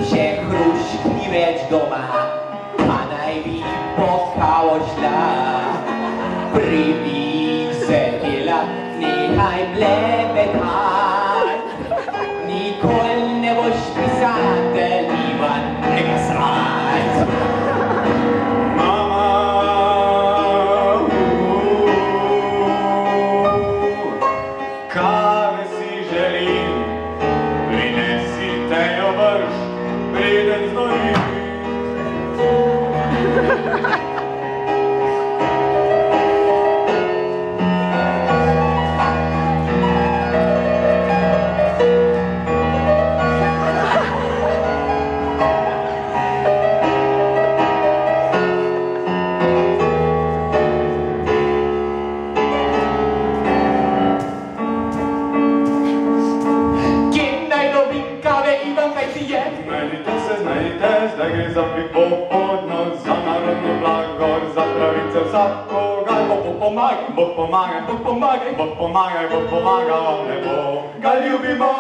že hrušky več doma, a najví pokalošla. Privík se tyla, nechaj blebetát, nikol nebož písatel, Ivan nega srát. Mama, kave si želim, prinesi tejo vrš, preden znojim. Zdaj gre za prihodnost, za narodno blagor, za pravice vsakogar. Bog pomagaj, Bog pomagaj, Bog pomagaj, Bog pomaga vam nebo. Ga ljubimo!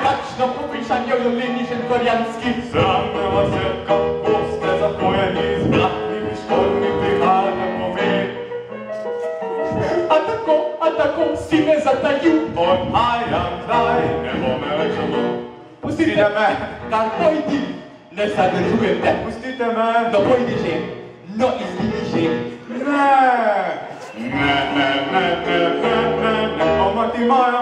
Tačno popišanje v Ljubljeni Šentflorjanski. Sramne vas je, kako ste zapojeni z blatnimi škormi prihajate pomen. A tako si me zatajil. Odhajam zdaj, ne bo me več doma. Pustite me, kar pojdi, ne zadržujem te. Pustite me. No pojdi že, no izvini že.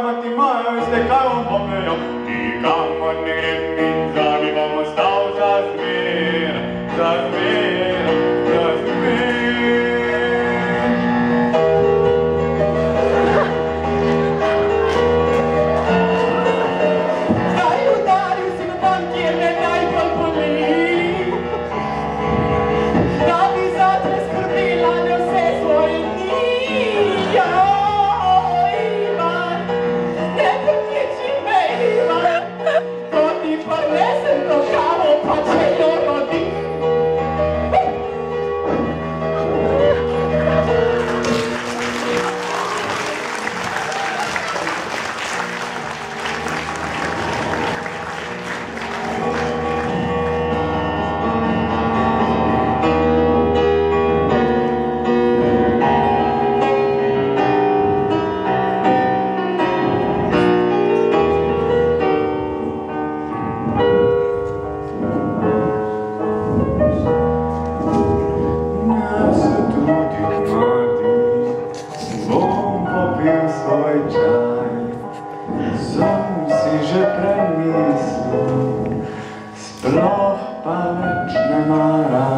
Mati moja, veste kaj vam pomejo? Nikamor ne grem in z vami bom ostal za zmer, za zmer, za zmer. Sploh pa več ne maram.